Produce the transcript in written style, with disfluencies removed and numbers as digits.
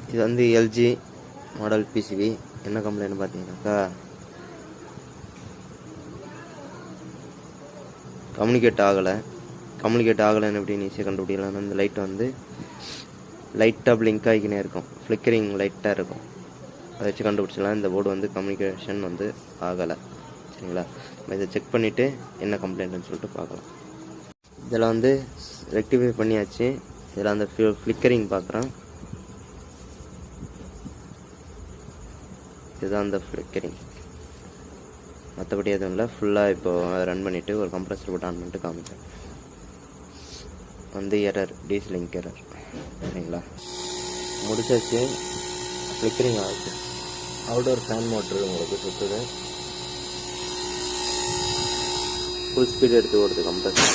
இது வந்து LG model PCB. என்ன கம்ப்ளைண்ட் பார்த்தீங்கன்னாக்கா, கம்யூனிகேட் ஆகலைன்னு எப்படின்னு ஈஸியாக கண்டுபிடிக்கலாம். இந்த லைட் வந்து லைட்டாக பிளிங்க் ஆகிக்கினே இருக்கும், ஃப்ளிக்கரிங் லைட்டாக இருக்கும். அதை வச்சு கண்டுபிடிச்சிடலாம் இந்த போர்டு வந்து கம்யூனிகேஷன் வந்து ஆகலை. சரிங்களா? நம்ம இதை செக் பண்ணிவிட்டு என்ன கம்ப்ளைண்ட்னு சொல்லிட்டு பார்க்கலாம். இதில் வந்து ரெக்டிஃபை பண்ணியாச்சு. இதில் அந்த ஃப்ளிக்கரிங் பார்க்குறேன். இதுதான் அந்த ஃப்ளிக்கரிங், மற்றபடி எதுவும் இல்லை. ஃபுல்லாக இப்போது அதை ரன் பண்ணிவிட்டு ஒரு கம்ப்ரஸர் போட்டு ஆன் பண்ணிட்டு காமிக்கிறேன். வந்து எரர், டீசல் லிங்க் எரர். சரிங்களா? முடிச்சாச்சு. ஃப்ளிக்கரிங் ஆகுது. அவுடோர் ஃபேன் மோட்ரு உங்களுக்கு சுற்றுது. ஃபுல் ஸ்பீட் எடுத்து ஓடுது கம்ப்ரஸர்.